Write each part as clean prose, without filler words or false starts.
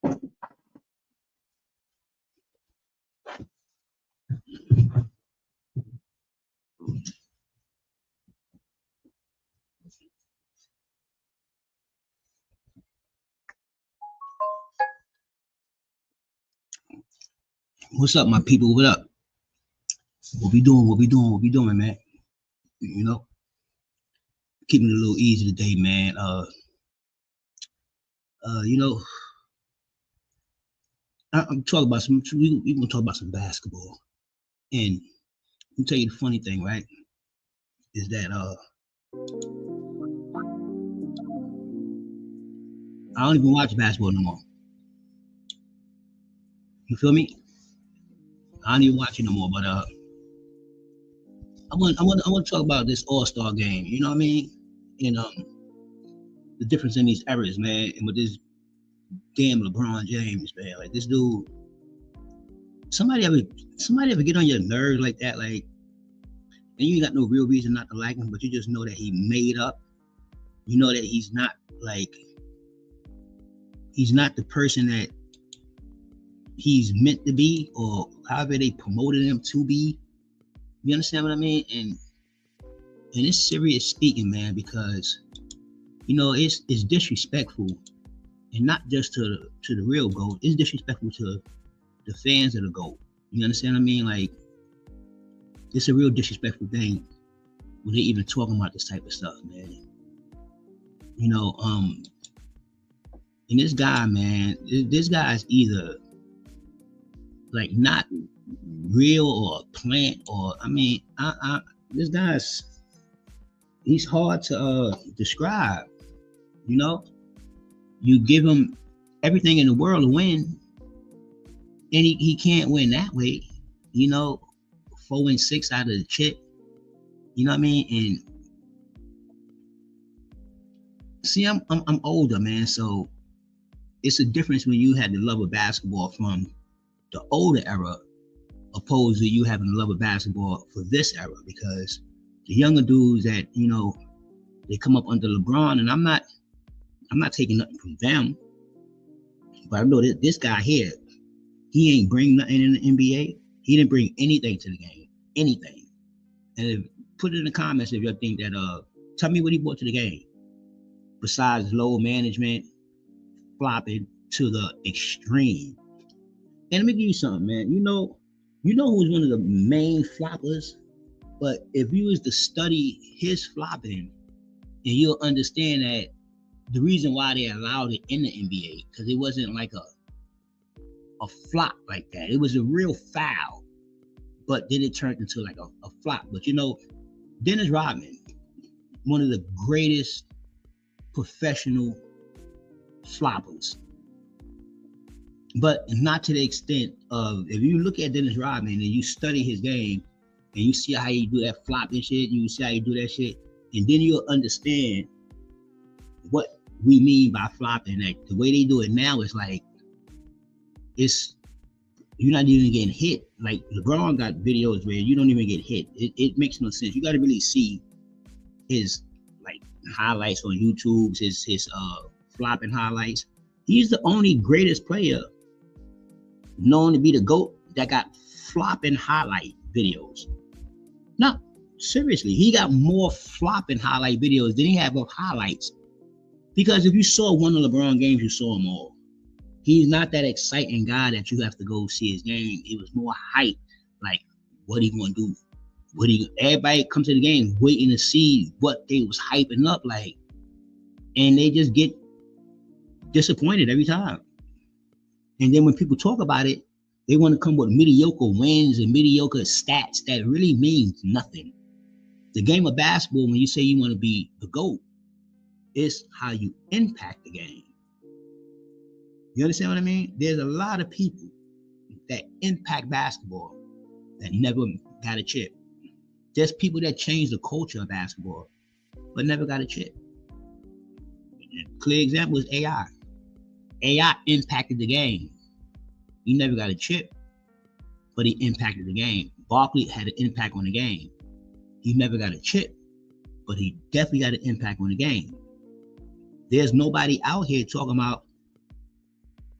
What's up, my people? What up? What we doing? What we doing? What we doing, man? You know, keeping it a little easy today, man. You know, I'm talking about some. We gonna talk about some basketball, and let me tell you the funny thing, right? Is that I don't even watch basketball no more. You feel me? I don't even watch it no more. But I want to talk about this All-Star game. You know what I mean? And the difference in these eras, man, and with this damn LeBron James, man. Like this dude. Somebody ever get on your nerves like that? Like, and you ain't got no real reason not to like him, but you just know that he made up. You know that he's not the person that he's meant to be, or however they promoted him to be. You understand what I mean? And it's serious speaking, man, because you know it's disrespectful, and not just to the real GOAT. It's disrespectful to the fans of the GOAT. You understand what I mean? Like, it's a real disrespectful thing when they even talking about this type of stuff, man. You know, and this guy, man, this guy is either like not real or a plant, or I mean, this guy's he's hard to describe. You know, you give him everything in the world to win, and he can't win that way. You know, 4-6 out of the chip. You know what I mean? And see, I'm older, man, so it's a difference when you had the love of basketball from the older era opposed to you having the love of basketball for this era, because the younger dudes that, you know, they come up under LeBron, and I'm not taking nothing from them, but I know that this guy here, he ain't bring nothing in the NBA. He didn't bring anything to the game, anything. And put it in the comments if you think that, tell me what he brought to the game besides low management, flopping to the extreme. And let me give you something, man. You know who's one of the main floppers? But if you was to study his flopping, and you'll understand that the reason why they allowed it in the NBA, because it wasn't like a flop like that. It was a real foul, but then it turned into like a flop. But you know, Dennis Rodman, one of the greatest professional floppers, but not to the extent of, if you look at Dennis Rodman and you study his game and you see how he do that flopping shit, you see how he do that shit, and then you'll understand what we mean by flopping. Like the way they do it now is like, you're not even getting hit. Like LeBron got videos where you don't even get hit. It makes no sense. You got to really see his like highlights on YouTube, his flopping highlights. He's the only greatest player known to be the GOAT that got flopping highlight videos. No, seriously, he got more flopping highlight videos than he have of highlights. Because if you saw one of LeBron games, you saw them all. He's not that exciting guy that you have to go see his game. It was more hype, like what he gonna do. Everybody comes to the game waiting to see what they was hyping up like, and they just get disappointed every time. And then when people talk about it, they want to come with mediocre wins and mediocre stats that really means nothing. The game of basketball, when you say you want to be the GOAT, is how you impact the game. You understand what I mean? There's a lot of people that impact basketball that never got a chip. There's people that change the culture of basketball, but never got a chip. A clear example is AI. AI impacted the game. He never got a chip, but he impacted the game. Barkley had an impact on the game. He never got a chip, but he definitely got an impact on the game. There's nobody out here talking about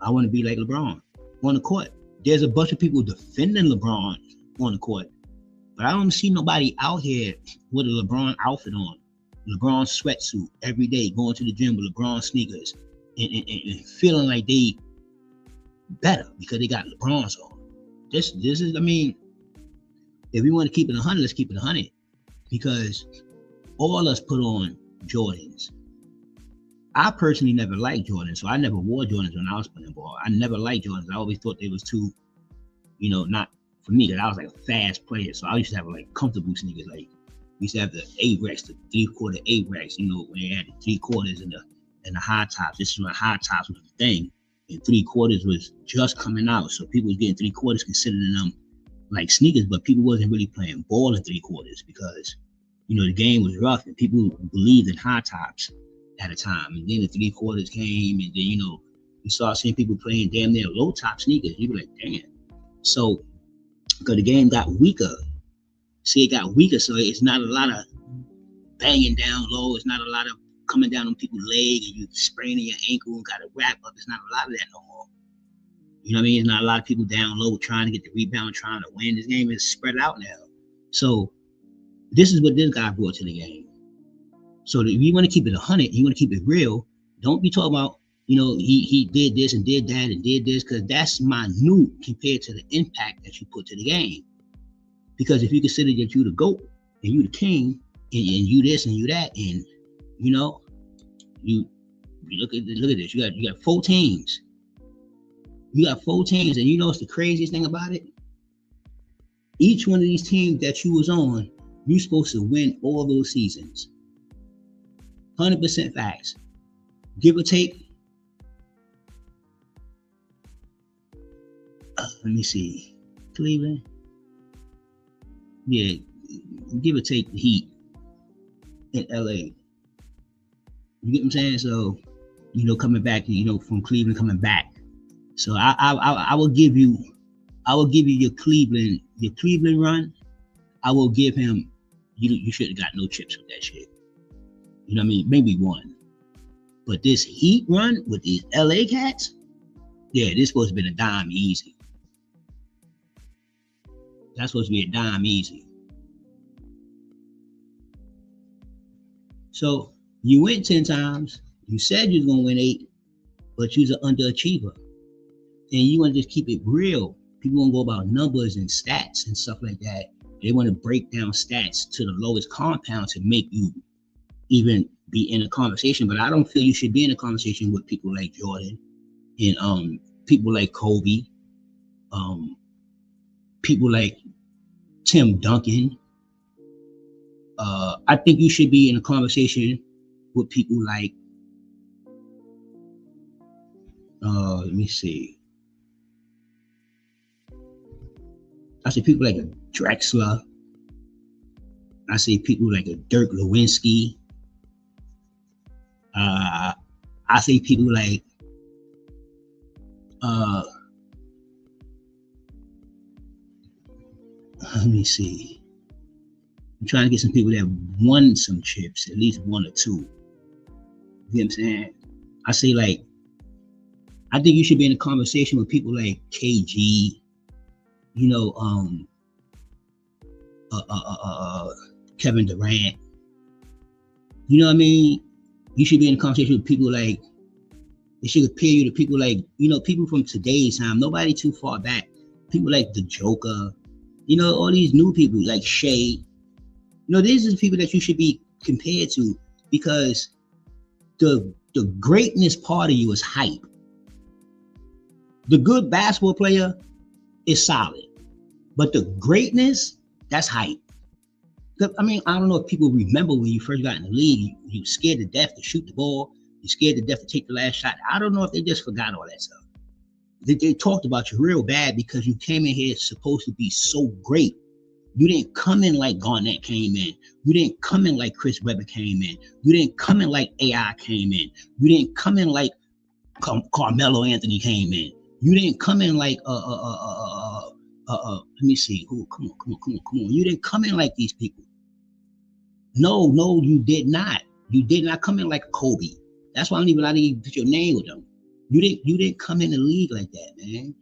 I want to be like LeBron on the court. There's a bunch of people defending LeBron on the court, but I don't see nobody out here with a LeBron outfit on, LeBron sweatsuit every day, going to the gym with LeBron sneakers and feeling like they better because they got LeBron's on. This is, I mean, if we want to keep it 100, let's keep it 100, because all of us put on Jordans. I personally never liked Jordans, so I never wore Jordans when I was playing ball. I never liked Jordans. I always thought they was too, not for me, because I was like a fast player. So I used to have like comfortable sneakers. Like we used to have the A-Rex, the 3/4 A-Rex, when they had the 3/4 and the high tops. This is when high tops was the thing, and 3/4 was just coming out. So people was getting 3/4, considering them like sneakers, but people wasn't really playing ball in 3/4 because the game was rough and people believed in high tops at a time. And then the 3/4 came, and then you start seeing people playing damn near low top sneakers. You be like, damn. So because the game got weaker. See, it got weaker, so it's not a lot of banging down low. It's not a lot of coming down on people's leg and you spraining your ankle and got to wrap up. It's not a lot of that no more. You know what I mean? It's not a lot of people down low trying to get the rebound, trying to win. This game is spread out now. So this is what this guy brought to the game. So if you want to keep it 100, you want to keep it real, don't be talking about, he did this and did that and did this, because that's minute compared to the impact that you put to the game. Because if you consider that you the GOAT and you the king and you this and you that, and you look at this, you got 4 teams. You got 4 teams, and what's the craziest thing about it? Each one of these teams that you was on, you're supposed to win all those seasons. 100% facts. Give or take. Let me see. Cleveland. Yeah, give or take the Heat in LA. You get what I'm saying? So, coming back, from Cleveland coming back. So I will give you your Cleveland run. I will give him, you should have got no chips with that shit. You know what I mean? Maybe 1. But this Heat run with these LA cats, yeah, this supposed to be a dime easy. That's supposed to be a dime easy. So you went 10 times. You said you was gonna win 8, but you was an underachiever. And you want to just keep it real. People want to go about numbers and stats and stuff like that. They want to break down stats to the lowest compound to make you even be in a conversation. But I don't feel you should be in a conversation with people like Jordan and people like Kobe, people like Tim Duncan. I think you should be in a conversation with people like, let me see. I say people like a Drexler. I say people like a Dirk Lewinsky. I say people like let me see. I'm trying to get some people that won some chips, at least 1 or 2. You know what I'm saying? I say like, I think you should be in a conversation with people like KG, Kevin Durant. You know what I mean? You should be in a conversation with people like, they should compare you to people like, people from today's time, nobody too far back. People like the Joker, all these new people like Shea. These are the people that you should be compared to, because the greatness part of you is hype. The good basketball player is solid, but the greatness, that's hype. I mean, I don't know if people remember when you first got in the league, you were scared to death to shoot the ball. You're scared to death to take the last shot. I don't know if they just forgot all that stuff. They talked about you real bad because you came in here supposed to be so great. You didn't come in like Garnett came in. You didn't come in like Chris Webber came in. You didn't come in like AI came in. You didn't come in like Carmelo Anthony came in. You didn't come in like let me see. Come on. You didn't come in like these people. No, you did not. You did not come in like Kobe. That's why I don't even allow you to put your name with them. You didn't come in the league like that, man.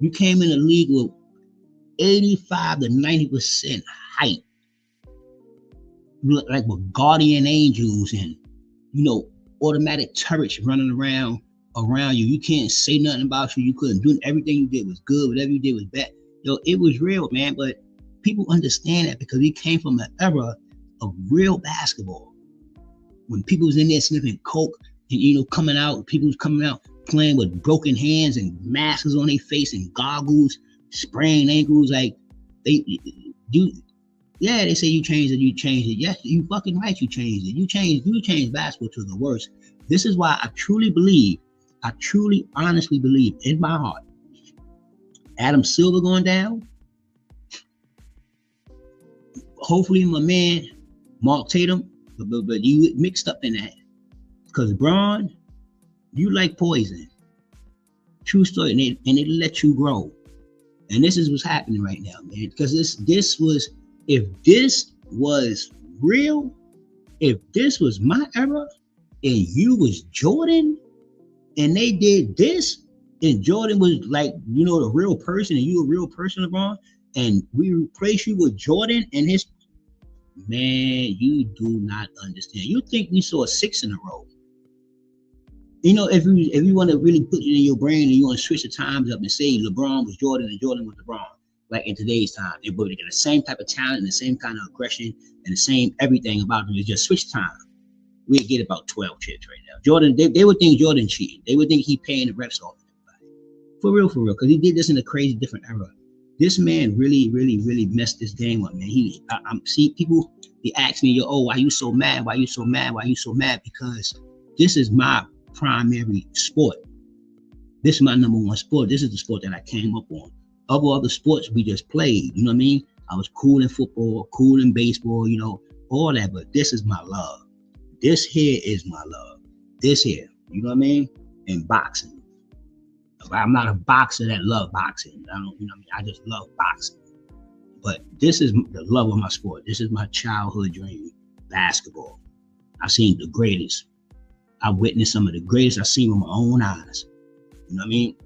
You came in the league with 85 to 90% height. You look like with guardian angels and automatic turrets running around you. You can't say nothing about you. You couldn't do everything you did was good, whatever you did was bad. It was real, man. But people understand that because we came from an era of real basketball. When people was in there sniffing coke and coming out, people was coming out playing with broken hands and masks on their face and goggles, sprained ankles. Like they say you changed it. Yes, you fucking right. You changed it. You changed basketball to the worst. This is why I truly honestly believe in my heart, Adam Silver going down. Hopefully my man Mark Tatum, but you mixed up in that. Because Bron, you like poison. True story, and it let you grow. And this is what's happening right now, man. Because if this was real, if this was my era, and you was Jordan, and they did this, and Jordan was like, the real person, and you a real person, LeBron, and we replace you with Jordan and his man, you do not understand. You think we saw 6 in a row. If you want to really put it in your brain and you want to switch the times up and say LeBron was Jordan and Jordan was LeBron, like in today's time, they both get the same type of talent and the same kind of aggression and the same everything about them. It's just switch time. We'd get about 12 chips right now. Jordan, they would think Jordan cheating. They would think he paying the reps off everybody. For real, because he did this in a crazy different era. This man really, really, really messed this game up, man. See people, they ask me, why you so mad? Why you so mad? Why you so mad? Because this is my primary sport. This is my number one sport. This is the sport that I came up on. Of all the sports we just played, you know what I mean? I was cool in football, cool in baseball, all that, but this is my love. This here is my love. This here, you know what I mean? And boxing. I'm not a boxer that love boxing. I don't, I just love boxing. But this is the love of my sport. This is my childhood dream, basketball. I've seen the greatest. I witnessed some of the greatest I've seen with my own eyes. You know what I mean?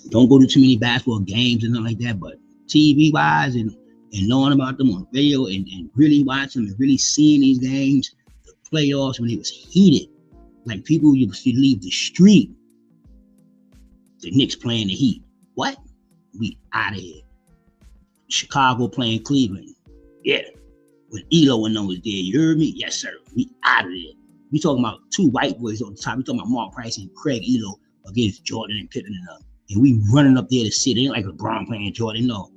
Don't go to too many basketball games and nothing like that, but TV wise and knowing about them on video and really watching them and really seeing these games, the playoffs when it was heated, like people used to leave the street. The Knicks playing the Heat. What? We out of here. Chicago playing Cleveland. Yeah. When Elo and them was there, you heard me? Yes, sir. We out of there. We talking about 2 white boys on the top. We talking about Mark Price and Craig Elo against Jordan and Pippen and them. And we running up there to sit. It ain't like LeBron playing Jordan. No.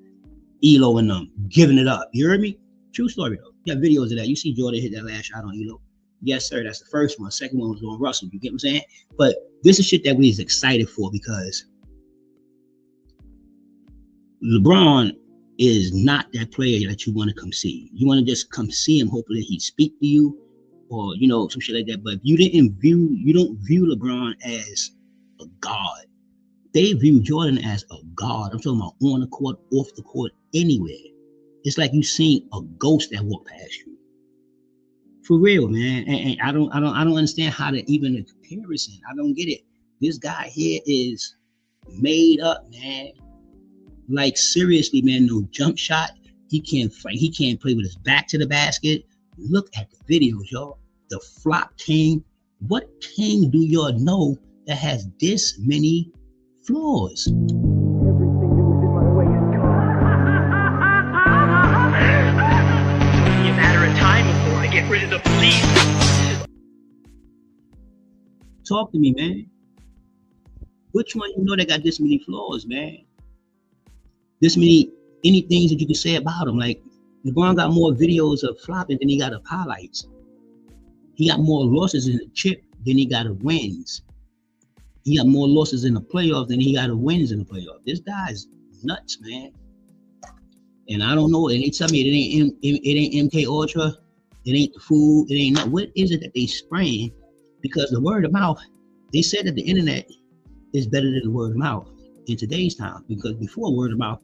Elo and them giving it up. You heard me? True story though. You got videos of that. You see Jordan hit that last shot on Elo. Yes, sir. That's the first one. Second one was on Russell. You get what I'm saying? But this is shit that we is excited for because LeBron is not that player that you want to come see. You want to just come see him, hopefully he speak to you or, some shit like that. But you don't view LeBron as a god. They view Jordan as a god. I'm talking about on the court, off the court, anywhere. It's like you seen a ghost that walked past you. For real, man. And I don't understand how to even a comparison. I don't get it. This guy here is made up, man. Like seriously, man, no jump shot. He can't fight. He can't play with his back to the basket. Look at the videos, y'all. The flop king. What king do y'all know that has this many flaws? Everything that was in my way is gone. Only a matter of time before I get rid of the police. Talk to me, man. Which one you know that got this many flaws, man? This many things that you can say about him. Like LeBron got more videos of flopping than he got of highlights. He got more losses in the chip than he got of wins. He got more losses in the playoffs than he got of wins in the playoffs. This guy's nuts, man. And I don't know. And they tell me it ain't MK Ultra. It ain't the food. It ain't nothing. What is it that they spraying? Because the word of mouth, they said that the internet is better than the word of mouth in today's time. Because before, word of mouth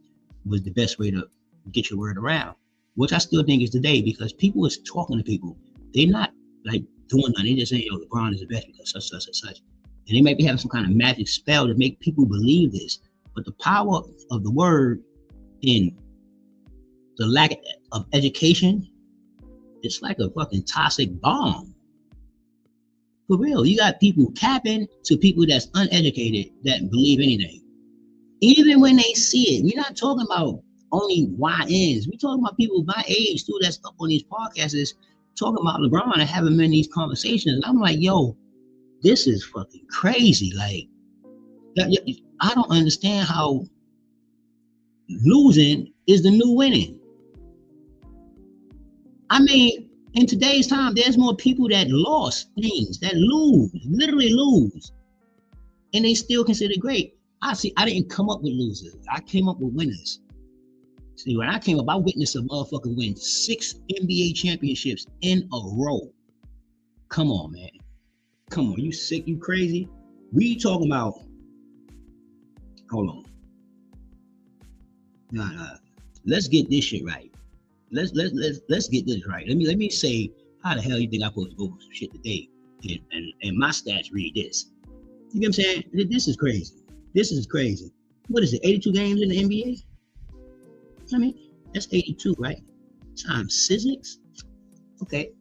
was the best way to get your word around, which I still think is today, because people is talking to people. They're not like doing nothing. They just saying, yo, LeBron is the best because such. And they might be having some kind of magic spell to make people believe this. But the power of the word in the lack of education, it's like a fucking toxic bomb. For real, you got people capping to people that's uneducated that believe anything. Even when they see it, we're not talking about only YNs. We're talking about people my age too that's up on these podcasts talking about LeBron and having been in these conversations. I'm like, yo, this is fucking crazy. Like, I don't understand how losing is the new winning. I mean, in today's time, there's more people that lost things, that lose, literally lose, and they still consider great. I didn't come up with losers. I came up with winners. See, when I came up, I witnessed a motherfucker win 6 NBA championships in a row. Come on, man. Come on, you sick, you crazy? We talking about, hold on. Nah. Let's get this shit right. Let's get this right. Let me say, how the hell you think I'm supposed to go over some shit today? And my stats read this. You get what I'm saying? This is crazy. This is crazy. What is it, 82 games in the NBA? I mean, that's 82, right? Times 6. Okay.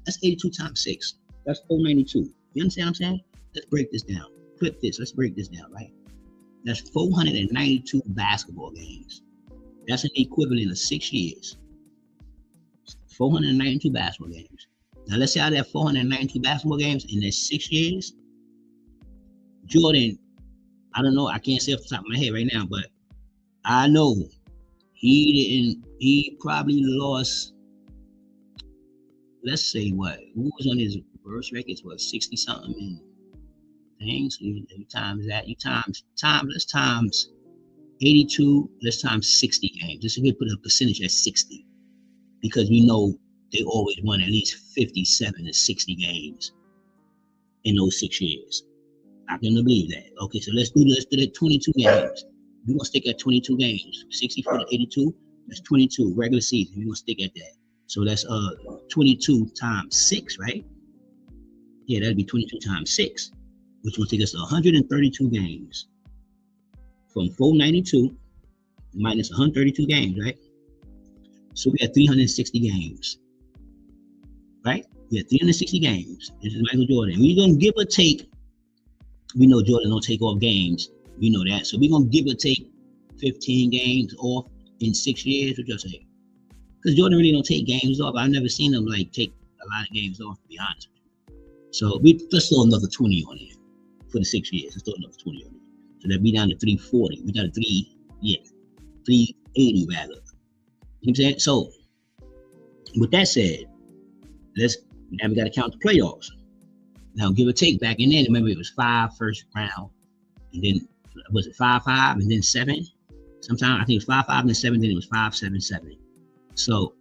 That's 82 times 6. That's 492. You understand what I'm saying? Let's break this down. Clip this. Let's break this down, right? That's 492 basketball games. That's an equivalent of 6 years. 492 basketball games. Now, let's say out of that 492 basketball games in that 6 years, Jordan, I don't know, I can't say off the top of my head right now, but I know he probably lost, let's say what was on his worst records, what, 60 something and things. So you times that, let's times 82, let's times 60 games. This is we put a percentage at 60 because we know they always won at least 57 to 60 games in those 6 years. I can believe that. Okay, so let's do that 22 games. We're gonna stick at 22 games. 64 to 82, that's 22 regular season. We're gonna stick at that. So that's 22 times 6, right? Yeah, that'd be 22 times 6, which will take us to 132 games. From 492 minus 132 games, right? So we had 360 games, right? We had 360 games. This is Michael Jordan. We're gonna give or take. We know Jordan don't take off games. We know that. So we're gonna give or take 15 games off in 6 years. What y'all say? Because Jordan really don't take games off. I've never seen him like take a lot of games off, to be honest with you. So let's throw another 20 on here for the 6 years. Let's throw another 20 on here. So that'd be down to 340. We got a 380 rather. You know what I'm saying? So with that said, now we gotta count the playoffs. Now give or take back in there, remember it was 5 first round, and then was it 5-5 and then 7? Sometimes I think it was 5-5 and then 7, then it was 5-7-7. So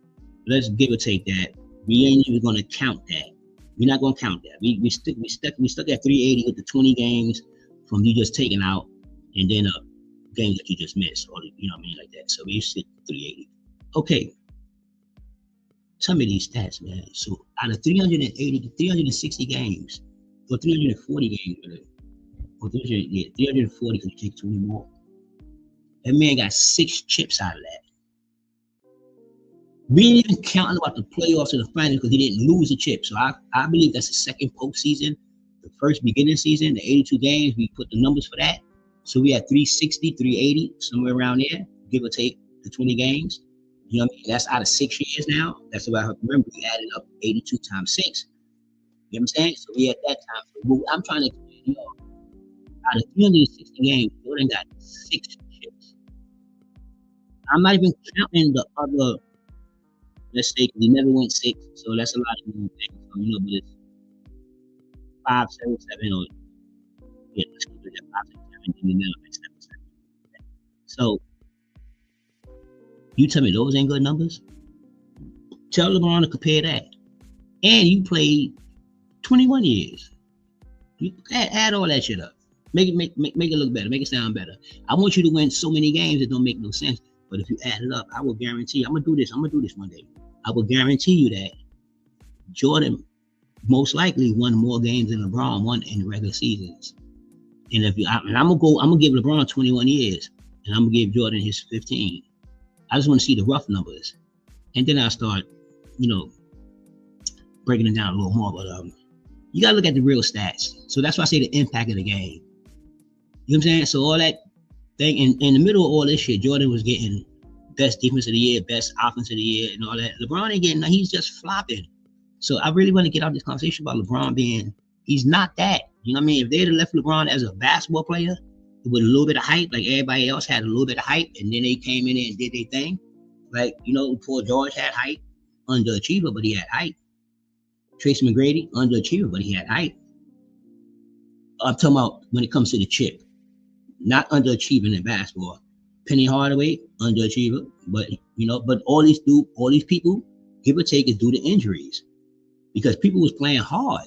let's give or take that. We ain't even gonna count that. We're not gonna count that. We stuck at 380 with the 20 games from you just taking out, and then games that you just missed, or you know what I mean, like that. So we sit 380. Okay. Tell me these stats, man. So out of 380 to 360 games, or 340 games, or 340 because you take 20 more. That man got 6 chips out of that. We didn't even count about the playoffs or the finals because he didn't lose a chip. So I believe that's the second postseason. The first beginning season, the 82 games, we put the numbers for that. So we had 360, 380, somewhere around there, give or take the 20 games. You know what I mean? That's out of 6 years now. That's what I have to remember. We added up 82 times 6. You know what I'm saying? So we at that time. So I'm trying to, out of 360 games, Jordan got 6 chips. I'm not even counting the other, let's say, he never went 6. So that's a lot of things. So, but it's 5-7-7 or yeah, let's keep it at 5-7-7 and then 7-7. So you tell me those ain't good numbers? Tell LeBron to compare that. And you played 21 years. You add all that shit up. Make it look better. Make it sound better. I want you to win so many games that don't make no sense. But if you add it up, I will guarantee, I'm gonna do this one day. I will guarantee you that Jordan most likely won more games than LeBron won in the regular seasons. And I'm gonna give LeBron 21 years, and I'm gonna give Jordan his 15. I just want to see the rough numbers, and then I'll start, breaking it down a little more. But you gotta look at the real stats. So that's why I say the impact of the game. You know what I'm saying? So all that thing in the middle of all this shit, Jordan was getting best defense of the year, best offense of the year, and all that. LeBron ain't getting. He's just flopping. So I really want to get out this conversation about LeBron he's not that. You know what I mean? If they'd have left LeBron as a basketball player with a little bit of hype, like everybody else had a little bit of hype, and then they came in there and did their thing. Like, Paul George had hype, underachiever, but he had hype. Tracy McGrady, underachiever, but he had hype. I'm talking about when it comes to the chip, not underachieving in basketball. Penny Hardaway, underachiever, but all these people, give or take, is due to injuries. Because people was playing hard.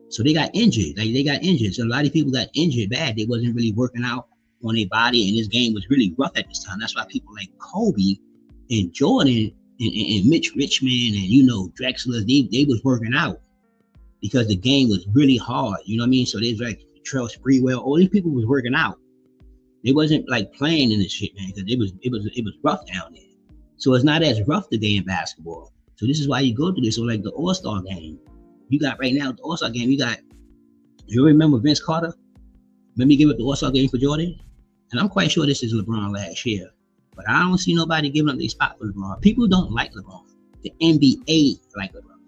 So they got injured. So a lot of people got injured bad. They wasn't really working out on their body, and this game was really rough at this time. That's why people like Kobe and Jordan and Mitch Richmond and Drexler, they was working out because the game was really hard. You know what I mean? So there's like Trail Sprewell, all these people was working out. They wasn't like playing in this shit, man, because it was rough down there. So it's not as rough today in basketball. So this is why you go through this. So like the All-Star game, you got right now the All-Star game. You remember Vince Carter? Let me give up the All-Star game for Jordan. And I'm quite sure this is LeBron last year, but I don't see nobody giving up their spot for LeBron. People don't like LeBron. The NBA like LeBron.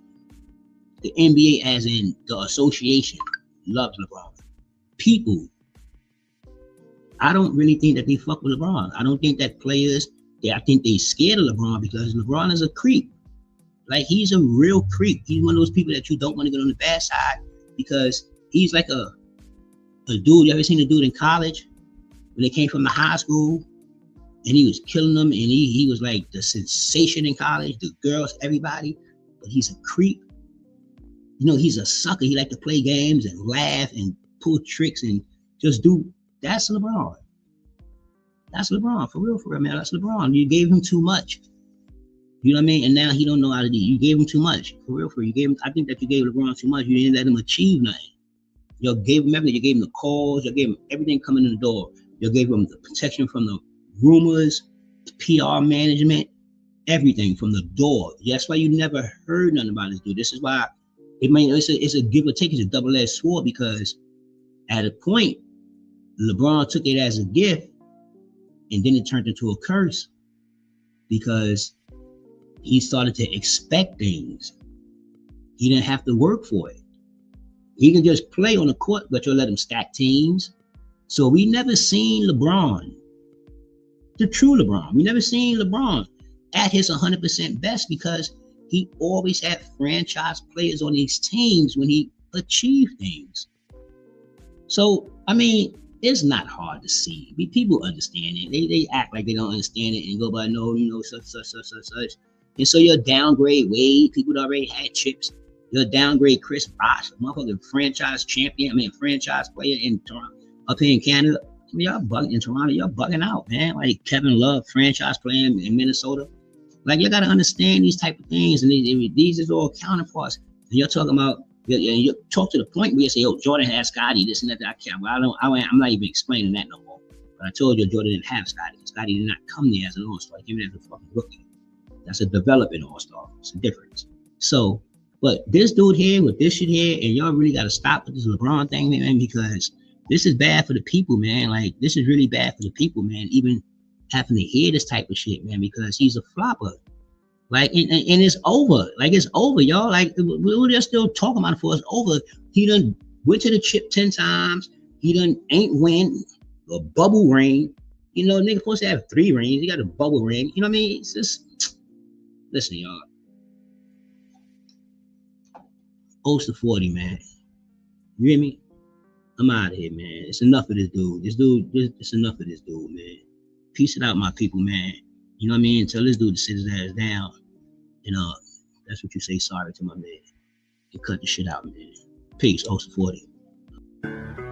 The NBA, as in the association, loves LeBron. People, I don't really think that they fuck with LeBron. I don't think that players, I think they scared of LeBron because LeBron is a creep. Like, he's a real creep. He's one of those people that you don't want to get on the bad side because he's like a dude. You ever seen a dude in college when they came from the high school and he was killing them, and he was like the sensation in college, the girls, everybody, but he's a creep. He's a sucker. He like to play games and laugh and pull tricks and just do. That's LeBron. That's LeBron, for real, man. That's LeBron. You gave him too much. You know what I mean? And now he don't know how to do. You gave him too much. For real. You gave him. I think that you gave LeBron too much. You didn't let him achieve nothing. You gave him everything. You gave him the calls. You gave him everything coming in the door. You gave him the protection from the rumors, the PR management, everything from the door. That's why you never heard nothing about this dude. This is why it's a give or take. It's a double-edged sword because at a point, LeBron took it as a gift, and then it turned into a curse because he started to expect things. He didn't have to work for it. He can just play on the court, but you'll let him stack teams. So we never seen LeBron, the true LeBron. We never seen LeBron at his 100% best because he always had franchise players on these teams when he achieved things. So, I mean, it's not hard to see. People understand it. They act like they don't understand it and go by such. And so you'll downgrade Wade. People that already had chips. You'll downgrade Chris Bosh, motherfucking franchise champion. Franchise player in Toronto, up here in Canada. Y'all bugging in Toronto. Y'all bugging out, man. Like Kevin Love, franchise player in Minnesota. Like, you gotta understand these type of things, and these is all counterparts. And you're talking about. You talk to the point where you say, Jordan has Scotty, this and that. I can't. Well, I'm not even explaining that no more. But I told you Jordan didn't have Scotty. Scotty did not come there as an all-star. He came in as a fucking rookie. That's a developing all-star. It's a difference. So, but this dude here with this shit here, and y'all really got to stop with this LeBron thing, man, because this is bad for the people, man. Like, this is really bad for the people, man. Even having to hear this type of shit, man, because he's a flopper. Like, and it's over. Like, it's over, y'all. Like, we're just still talking about it for it's over. He done went to the chip 10 times. He done ain't win a bubble ring. Nigga supposed to have 3 rings. He got a bubble ring. You know what I mean? It's just, listen, y'all. 0-40, man. You hear me? I'm out of here, man. It's enough of this dude. It's enough of this dude, man. Peace it out, my people, man. You know what I mean? Tell this dude to sit his ass down. That's what you say sorry to my man. And cut the shit out, man. Peace, 0-40.